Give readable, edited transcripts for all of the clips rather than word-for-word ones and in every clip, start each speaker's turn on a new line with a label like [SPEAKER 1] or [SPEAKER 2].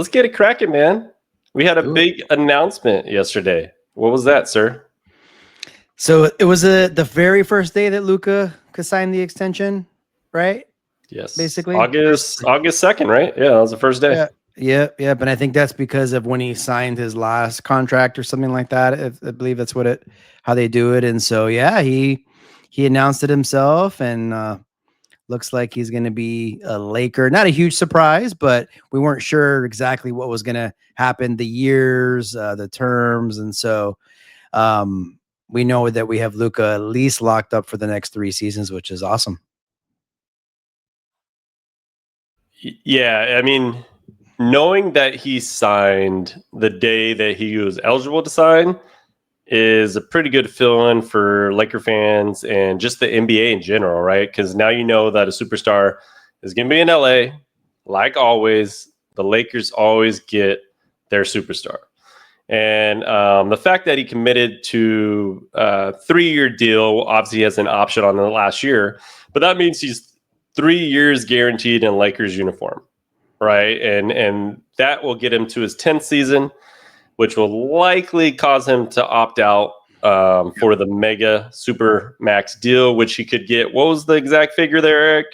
[SPEAKER 1] Let's get it cracking, man. We had a
[SPEAKER 2] Do it.
[SPEAKER 1] big announcement yesterday. What was that, sir?
[SPEAKER 2] So it was the very first day that Luka could sign the extension, right?
[SPEAKER 1] Yes,
[SPEAKER 2] Basically.
[SPEAKER 1] August 2nd, right? Yeah, that was the first day.
[SPEAKER 2] Yeah. Yeah. But I think that's because of when he signed his last contract or something like that. I believe that's how they do it. And so yeah, he announced it himself, and looks like he's going to be a Laker. Not a huge surprise, but we weren't sure exactly what was going to happen, the years, the terms, and so um, we know that we have Luka at least locked up for the next 3 seasons, which is awesome.
[SPEAKER 1] Yeah, I mean, knowing that he signed the day that he was eligible to sign is a pretty good fill-in for Laker fans and just the NBA in general, right? Because now you know that a superstar is going to be in LA. Like always, the Lakers always get their superstar. And the fact that he committed to a 3-year deal, obviously he has an option on the last year, but that means he's 3 years guaranteed in Lakers uniform, right? And that will get him to his 10th season, which will likely cause him to opt out for the mega super max deal, which he could get. What was the exact figure there, Eric?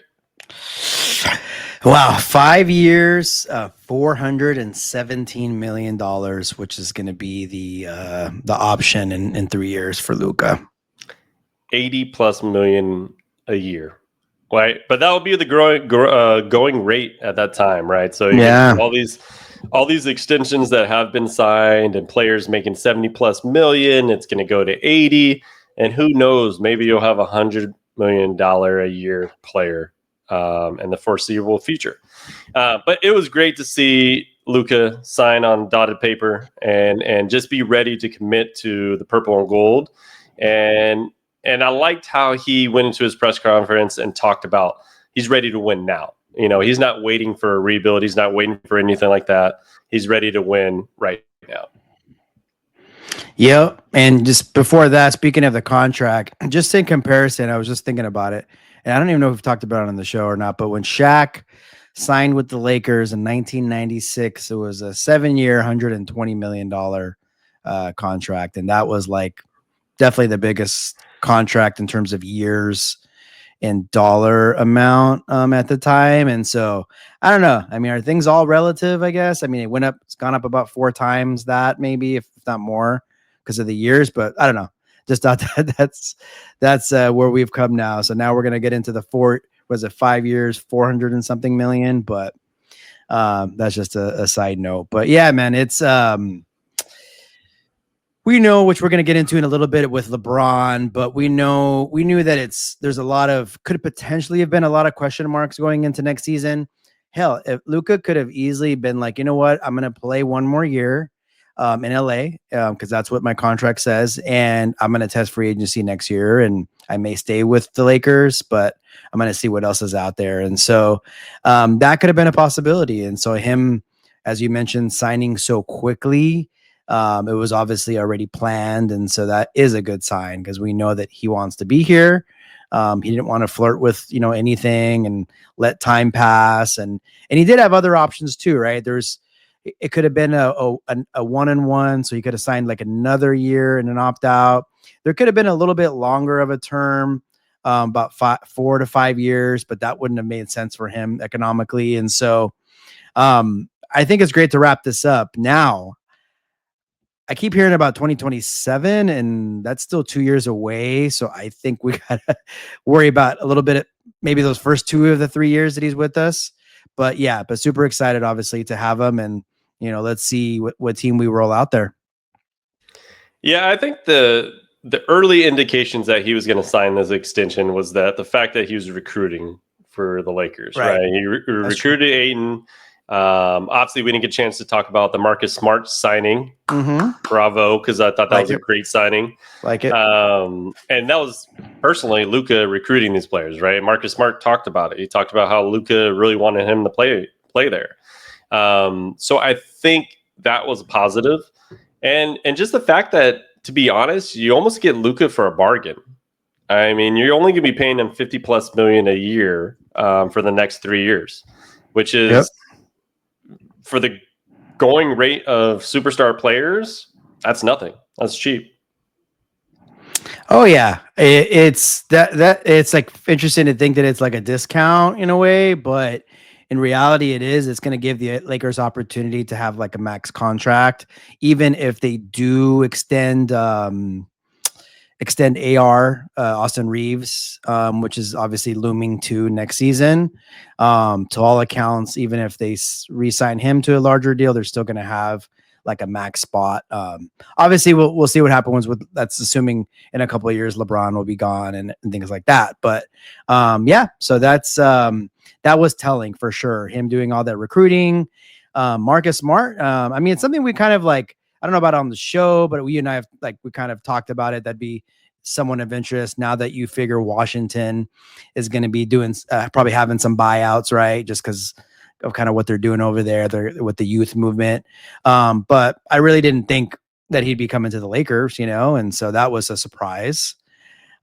[SPEAKER 2] Wow, 5 years, $417 million, which is going to be the option in 3 years for Luka.
[SPEAKER 1] 80 plus million a year, right? But that will be the going rate at that time, right? So you get all these extensions that have been signed and players making 70 plus million. It's going to go to 80, and who knows? Maybe you'll have $100 million a year player in the foreseeable future. But it was great to see Luka sign on dotted paper and just be ready to commit to the purple and gold. And I liked how he went into his press conference and talked about he's ready to win now. You know, he's not waiting for a rebuild. He's not waiting for anything like that. He's ready to win right now.
[SPEAKER 2] Yep. And just before that, speaking of the contract, just in comparison, I was just thinking about it. And I don't even know if we've talked about it on the show or not, but when Shaq signed with the Lakers in 1996, it was a 7-year, $120 million contract. And that was like definitely the biggest contract in terms of years and dollar amount at the time. And so I don't know. I mean, are things all relative, I guess? I mean, it's gone up about 4 times that, maybe, if not more, because of the years, but I don't know. Just thought that's where we've come now. So now we're going to get into the 5 years, 400 and something million, but that's just a side note. But yeah, man, it's we know, which we're going to get into in a little bit with LeBron, but we knew that there's a lot of, could potentially have been a lot of question marks going into next season. Hell, if Luka could have easily been like, you know what, I'm going to play one more year in LA because that's what my contract says, and I'm going to test free agency next year, and I may stay with the Lakers, but I'm going to see what else is out there. And so that could have been a possibility. And so him, as you mentioned, signing so quickly, it was obviously already planned, and so that is a good sign because we know that he wants to be here. He didn't want to flirt with anything and let time pass, and he did have other options too, right? It could have been a 1-and-1, so he could have signed like another year and an opt out. There could have been a little bit longer of a term, about 4 to 5 years, but that wouldn't have made sense for him economically. And so I think it's great to wrap this up now. I keep hearing about 2027, and that's still 2 years away. So I think we gotta worry about a little bit of maybe those first 2 of the 3 years that he's with us. But yeah, super excited, obviously, to have him, and let's see what team we roll out there.
[SPEAKER 1] Yeah, I think the early indications that he was going to sign this extension was that the fact that he was recruiting for the Lakers, right? He recruited Ayton. Obviously, we didn't get a chance to talk about the Marcus Smart signing.
[SPEAKER 2] Mm-hmm.
[SPEAKER 1] Bravo, because I thought that was a great signing.
[SPEAKER 2] Like it.
[SPEAKER 1] And that was personally Luka recruiting these players, right? Marcus Smart talked about it. He talked about how Luka really wanted him to play there. So I think that was positive. And just the fact that, to be honest, you almost get Luka for a bargain. I mean, you're only going to be paying him 50 plus million a year for the next 3 years, which is for the going rate of superstar players, that's nothing. That's cheap.
[SPEAKER 2] Oh yeah, it's that it's like interesting to think that it's like a discount in a way, but in reality, it's going to give the Lakers opportunity to have like a max contract, even if they do extend AR Austin Reeves, which is obviously looming to next season. To all accounts, even if they re-sign him to a larger deal, they're still going to have like a max spot. Obviously, we'll see what happens with that's assuming in a couple of years LeBron will be gone and things like that. But yeah, so that was telling for sure. Him doing all that recruiting, Marcus Smart. I mean, it's something we kind of like. I don't know about on the show, but we and I have we kind of talked about it. That'd be someone of interest now that you figure Washington is going to be doing probably having some buyouts, right? Just because of kind of what they're doing over there with the youth movement. But I really didn't think that he'd be coming to the Lakers, and so that was a surprise.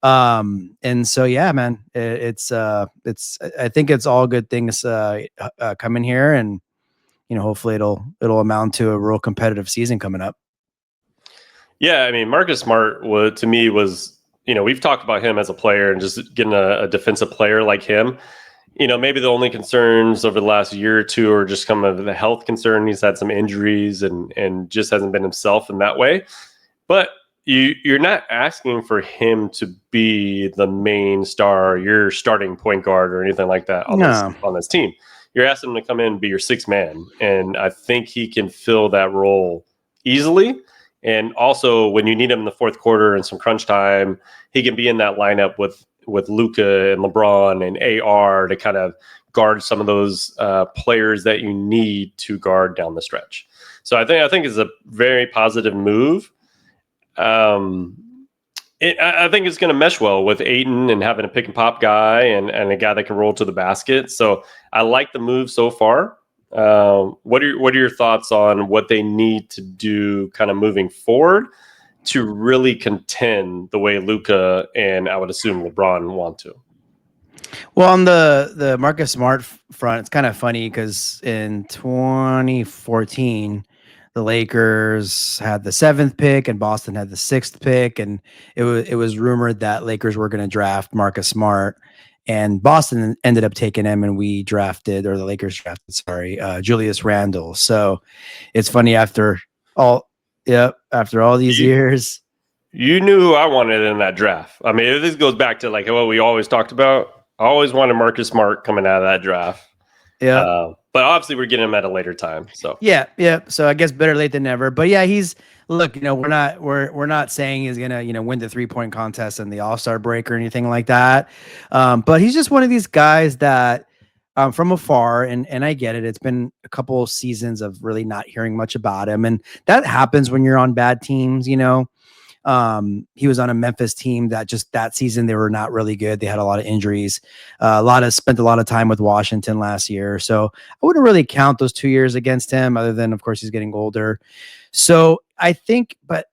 [SPEAKER 2] And so, yeah, man, it's I think it's all good things coming here, and hopefully it'll amount to a real competitive season coming up.
[SPEAKER 1] Yeah, I mean, Marcus Smart to me was, we've talked about him as a player and just getting a defensive player like him. Maybe the only concerns over the last year or two are just kind of the health concern. He's had some injuries and just hasn't been himself in that way. But you're not asking for him to be the main star, your starting point guard or anything like that on this team. You're asking him to come in and be your sixth man. And I think he can fill that role easily. And also when you need him in the fourth quarter and some crunch time, he can be in that lineup with Luka and LeBron and AR to kind of guard some of those players that you need to guard down the stretch. So I think it's a very positive move. I think it's going to mesh well with Ayton and having a pick and pop guy and a guy that can roll to the basket. So I like the move so far. What are your thoughts on what they need to do kind of moving forward to really contend the way Luka and I would assume LeBron want to?
[SPEAKER 2] Well, on the Marcus Smart front, it's kind of funny because in 2014, the Lakers had the 7th pick and Boston had the 6th pick, and it was rumored that Lakers were going to draft Marcus Smart, and Boston ended up taking him, and the Lakers drafted, Julius Randle. So it's funny after all these years.
[SPEAKER 1] You knew who I wanted in that draft. I mean, this goes back to like what we always talked about. I always wanted Marcus Smart coming out of that draft.
[SPEAKER 2] Yeah.
[SPEAKER 1] But obviously we're getting him at a later time. So
[SPEAKER 2] yeah. So I guess better late than never. But yeah, we're not saying he's gonna, win the 3-point contest and the All-Star break or anything like that. But he's just one of these guys that from afar, and I get it. It's been a couple of seasons of really not hearing much about him. And that happens when you're on bad teams, he was on a Memphis team that season they were not really good. They had a lot of injuries, spent a lot of time with Washington last year. So I wouldn't really count those 2 years against him, other than of course he's getting older. So I think, but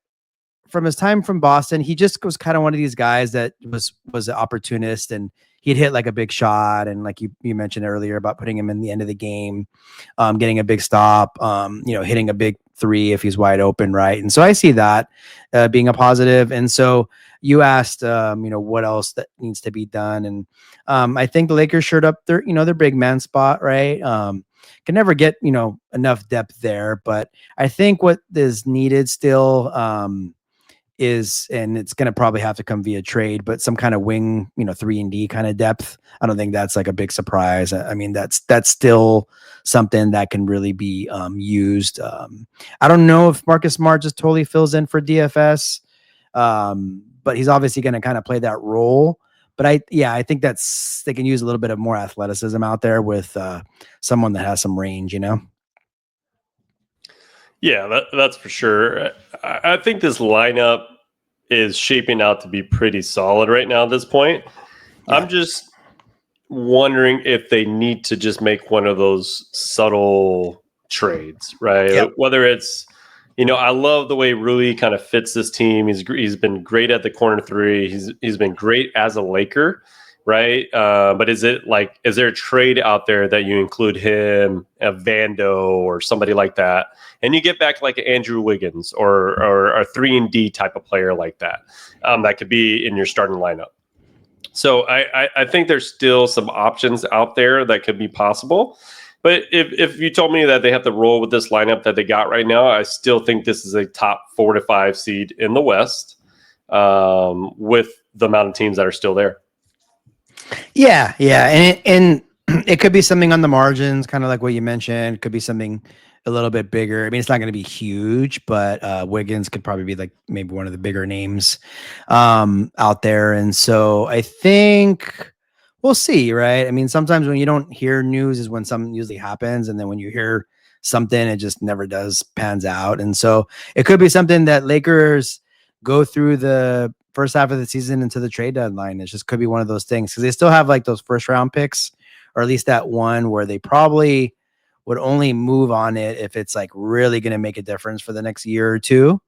[SPEAKER 2] from his time from Boston, he just was kind of one of these guys that was an opportunist, and he'd hit like a big shot. And like you mentioned earlier about putting him in the end of the game, getting a big stop, hitting a big 3 if he's wide open. Right. And so I see that being a positive. And so you asked, what else that needs to be done. And I think the Lakers shored up their big man spot. Right. Can never get, enough depth there, but I think what is needed still, and it's going to probably have to come via trade, but some kind of wing, 3-and-D kind of depth. I don't think that's like a big surprise. I mean, that's still something that can really be used. I don't know if Marcus Smart just totally fills in for DFS, but he's obviously going to kind of play that role. But I think they can use a little bit of more athleticism out there with someone that has some range,
[SPEAKER 1] Yeah, that's for sure. I think this lineup is shaping out to be pretty solid right now at this point. Yeah. I'm just wondering if they need to just make one of those subtle trades, right?
[SPEAKER 2] Yep.
[SPEAKER 1] Whether it's, I love the way Rui kind of fits this team. He's been great at the corner 3. He's been great as a Laker. right? But is there a trade out there that you include him, a Vando, or somebody like that, and you get back like Andrew Wiggins or a 3-and-D type of player like that, that could be in your starting lineup. So I think there's still some options out there that could be possible. But if you told me that they have to roll with this lineup that they got right now, I still think this is a top 4 to 5 seed in the West, with the amount of teams that are still there.
[SPEAKER 2] Yeah, and it could be something on the margins, kind of like what you mentioned. It could be something a little bit bigger. I mean, it's not going to be huge, but Wiggins could probably be like maybe one of the bigger names out there. And so I think we'll see, right? I mean, sometimes when you don't hear news is when something usually happens, and then when you hear something, it just never does pans out. And so it could be something that Lakers go through the first half of the season into the trade deadline. It just could be one of those things because they still have like those first round picks, or at least that one where they probably would only move on it if it's like really going to make a difference for the next year or two.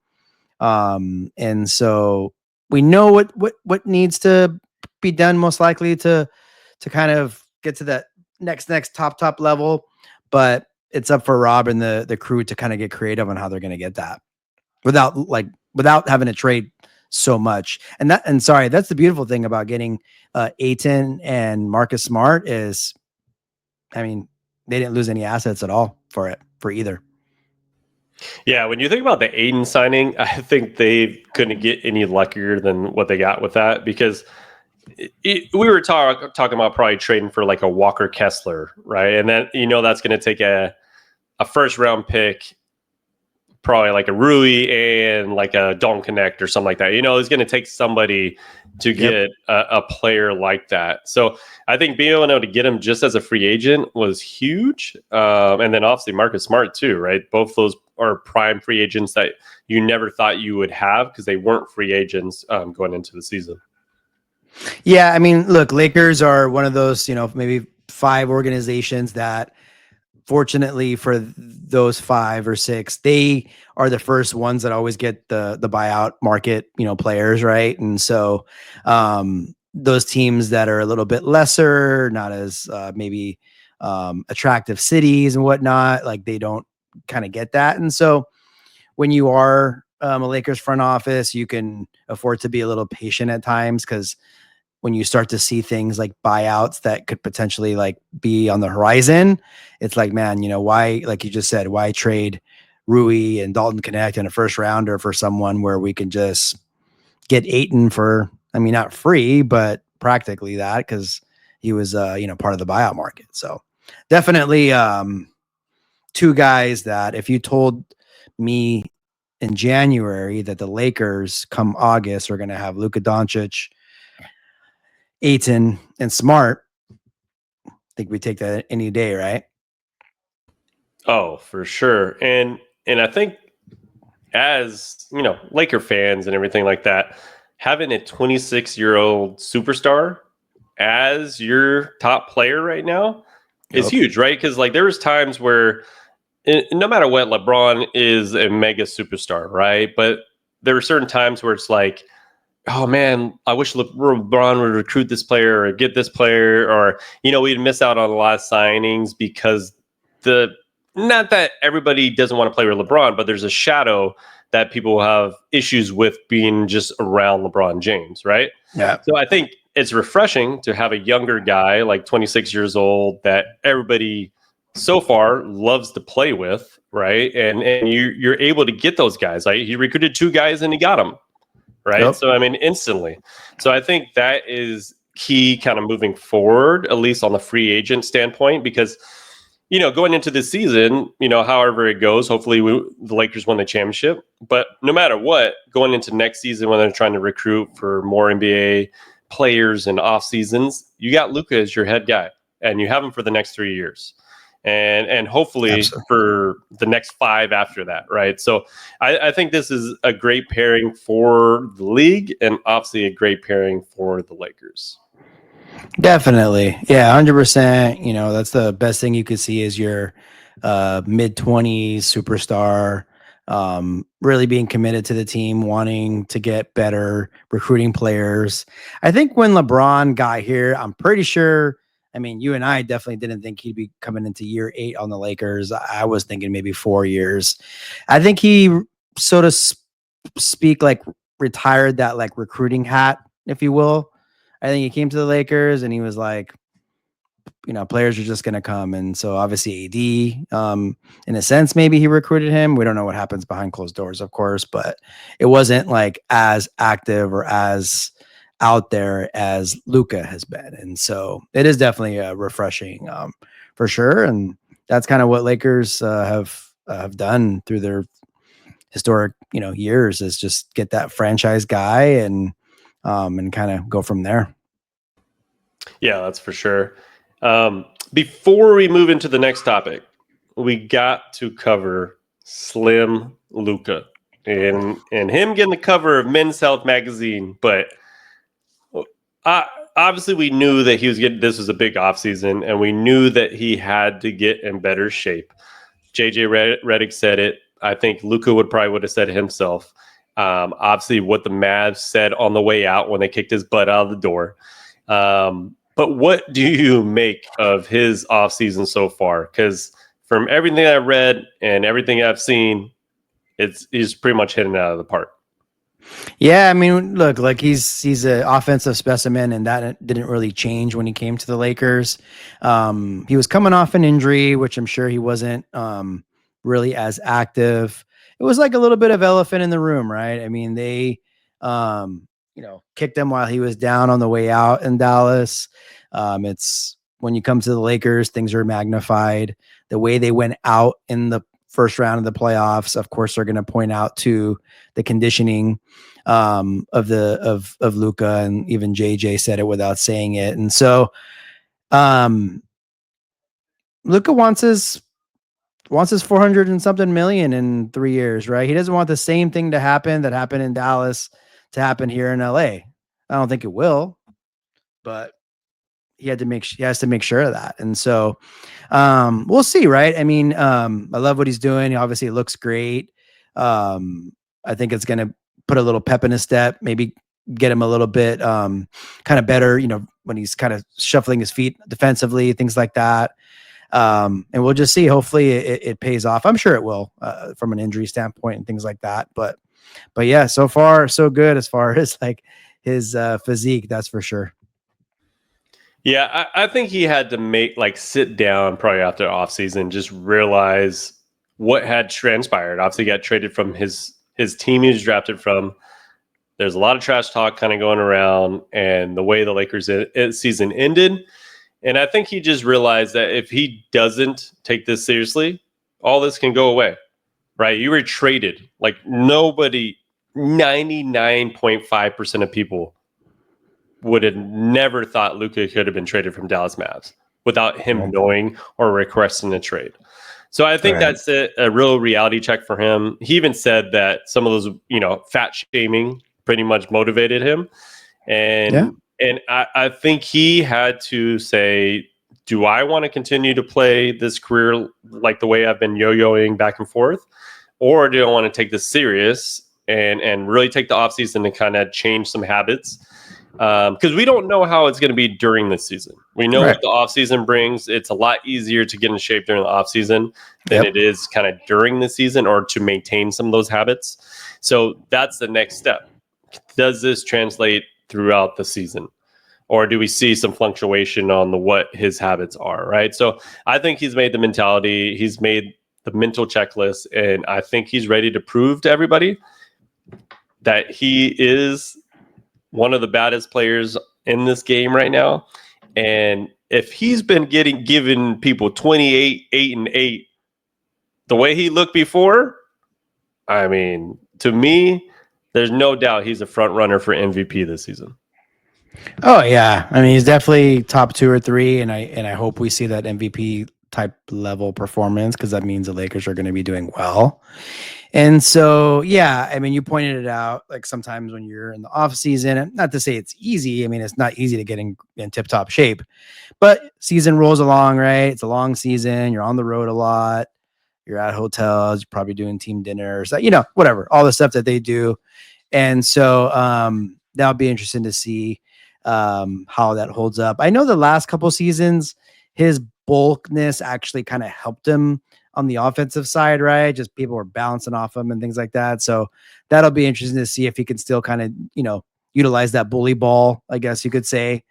[SPEAKER 2] And so we know what needs to be done most likely to kind of get to that next top level, but it's up for Rob and the crew to kind of get creative on how they're going to get that without having to trade so much. And sorry, that's the beautiful thing about getting Ayton and Marcus Smart is, I mean, they didn't lose any assets at all for either.
[SPEAKER 1] Yeah, when you think about the Aiden signing, I think they couldn't get any luckier than what they got with that, because we were talking about probably trading for like a Walker Kessler, right? And then that's going to take a first round pick, probably like a Rui and like a Don Connect or something like that. It's going to take somebody to get a player like that. So I think being able to get him just as a free agent was huge. And then obviously Marcus Smart too, right? Both those are prime free agents that you never thought you would have because they weren't free agents going into the season.
[SPEAKER 2] Yeah, I mean, look, Lakers are one of those, maybe 5 organizations that, fortunately for those 5 or 6, they are the first ones that always get the buyout market, players, right? And so those teams that are a little bit lesser, not as maybe attractive cities and whatnot, like they don't kind of get that. And so when you are a Lakers front office, you can afford to be a little patient at times, because when you start to see things like buyouts that could potentially like be on the horizon, it's like, man, why, like you just said, why trade Rui and Dalton Connect in a first rounder for someone where we can just get Ayton for, I mean, not free, but practically that, because he was, part of the buyout market. So definitely 2 guys that if you told me in January that the Lakers come August are going to have Luka Doncic, Ayton, and Smart, I think we take that any day, right?
[SPEAKER 1] Oh, for sure. And I think, as Laker fans and everything like that, having a 26-year-old superstar as your top player right now is huge, right? Because like there was times where no matter what, LeBron is a mega superstar, right? But there were certain times where it's like, oh man, I wish LeBron would recruit this player or get this player, or we'd miss out on a lot of signings because not that everybody doesn't want to play with LeBron, but there's a shadow that people have issues with being just around LeBron James, right?
[SPEAKER 2] Yeah.
[SPEAKER 1] So I think it's refreshing to have a younger guy like 26 years old that everybody so far loves to play with, right? And you're able to get those guys. Like he recruited 2 guys and he got them, right?
[SPEAKER 2] Yep.
[SPEAKER 1] So I mean, instantly. So I think that is key, kind of moving forward, at least on the free agent standpoint, because going into this season, however it goes, hopefully the Lakers win the championship. But no matter what, going into next season when they're trying to recruit for more NBA players and off seasons, you got Luka as your head guy, and you have him for the next 3 years, and hopefully
[SPEAKER 2] Absolutely.
[SPEAKER 1] for the next 5 after that, right? So I think this is a great pairing for the league, and obviously a great pairing for the Lakers.
[SPEAKER 2] Definitely. Yeah, 100%. That's the best thing you could see is your mid-20s superstar really being committed to the team, wanting to get better, recruiting players. I think when LeBron got here, I'm pretty sure. I mean, you and I definitely didn't think he'd be coming into year 8 on the Lakers. I was thinking maybe 4 years. I think he, so to speak, like retired that like recruiting hat, if you will. I think he came to the Lakers and he was like, players are just going to come. And so obviously AD, in a sense, maybe he recruited him. We don't know what happens behind closed doors, of course, but it wasn't like as active or as out there as Luka has been. And so it is definitely refreshing, for sure. And that's kind of what Lakers have done through their historic, years, is just get that franchise guy and kind of go from there.
[SPEAKER 1] Yeah, that's for sure. Before we move into the next topic, we got to cover Slim Luka and him getting the cover of Men's Health magazine. But obviously, we knew that this was a big offseason, and we knew that he had to get in better shape. JJ Redick said it. I think Luka would have said it himself. Obviously, what the Mavs said on the way out when they kicked his butt out of the door. But what do you make of his offseason so far? Because from everything I've read and everything I've seen, he's pretty much hitting it out of the park.
[SPEAKER 2] Yeah, I mean, look, like he's an offensive specimen, and that didn't really change when he came to the Lakers. He was coming off an injury, which I'm sure he wasn't really as active. It was like a little bit of elephant in the room, right? I mean, they kicked him while he was down on the way out in Dallas. It's when you come to the Lakers, things are magnified. The way they went out in the first round of the playoffs, of course, they're going to point out to the conditioning of Luka, and even JJ said it without saying it. And so Luka wants his 400 and something million in 3 years, right? He doesn't want the same thing to happen that happened in Dallas to happen here in LA. I don't think it will, but he has to make sure of that. And so we'll see, right? I mean, I love what he's doing. Obviously it looks great. I think it's going to put a little pep in his step, maybe get him a little bit kind of better, when he's kind of shuffling his feet defensively, things like that. And we'll just see. Hopefully it pays off. I'm sure it will, from an injury standpoint and things like that. But yeah, so far so good as far as like his physique, that's for sure.
[SPEAKER 1] Yeah, I think he had to sit down probably after offseason, just realize what had transpired. Obviously, he got traded from his team he was drafted from. There's a lot of trash talk kind of going around, and the way the Lakers season ended. And I think he just realized that if he doesn't take this seriously, all this can go away, right? You were traded. Like nobody, 99.5% of people would have never thought Luka could have been traded from Dallas Mavs without him knowing or requesting a trade. So I think that's a real reality check for him. He even said that some of those, fat shaming pretty much motivated him. And I think he had to say, do I want to continue to play this career like the way I've been yo-yoing back and forth? Or do I want to take this serious and really take the offseason to kind of change some habits? Because we don't know how it's going to be during the season. We know what the offseason brings. It's a lot easier to get in shape during the offseason than it is kind of during the season, or to maintain some of those habits. So that's the next step. Does this translate throughout the season? Or do we see some fluctuation on what his habits are, right? So I think he's made the mentality, he's made the mental checklist, and I think he's ready to prove to everybody that he is one of the baddest players in this game right now. And if he's been giving people 28, 8, and 8 the way he looked before, I mean, to me, there's no doubt he's a front runner for MVP this season.
[SPEAKER 2] Oh yeah, I mean he's definitely top 2 or 3, and I hope we see that MVP type level performance, because that means the Lakers are going to be doing well. And so, yeah, I mean, you pointed it out, like sometimes when you're in the off season, not to say it's easy. I mean, it's not easy to get in tip top shape, but season rolls along, right? It's a long season. You're on the road a lot. you're at hotels, you're probably doing team dinners, whatever, all the stuff that they do. And so that'll be interesting to see how that holds up. I know the last couple seasons, his bulkness actually kind of helped him on the offensive side, right? Just people were bouncing off him and things like that. So that'll be interesting to see if he can still kind of, utilize that bully ball, I guess you could say,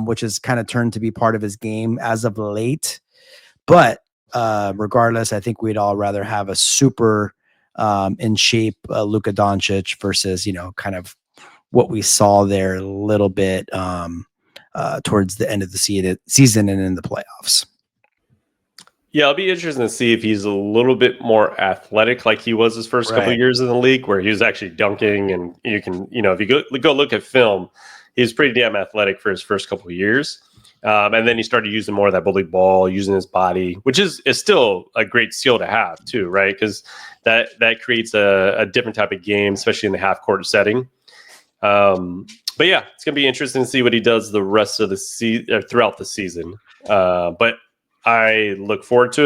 [SPEAKER 2] which has kind of turned to be part of his game as of late. But regardless, I think we'd all rather have a super in shape Luka Doncic versus, kind of what we saw there a little bit towards the end of the season and in the playoffs.
[SPEAKER 1] Yeah, it'll be interesting to see if he's a little bit more athletic like he was his first couple of years in the league, where he was actually dunking. And you can, if you go look at film, he was pretty damn athletic for his first couple of years. And then he started using more of that bully ball, using his body, which is still a great skill to have too, right? Because that creates a different type of game, especially in the half court setting. But yeah, it's gonna be interesting to see what he does the rest of the throughout the season. But I look forward to it.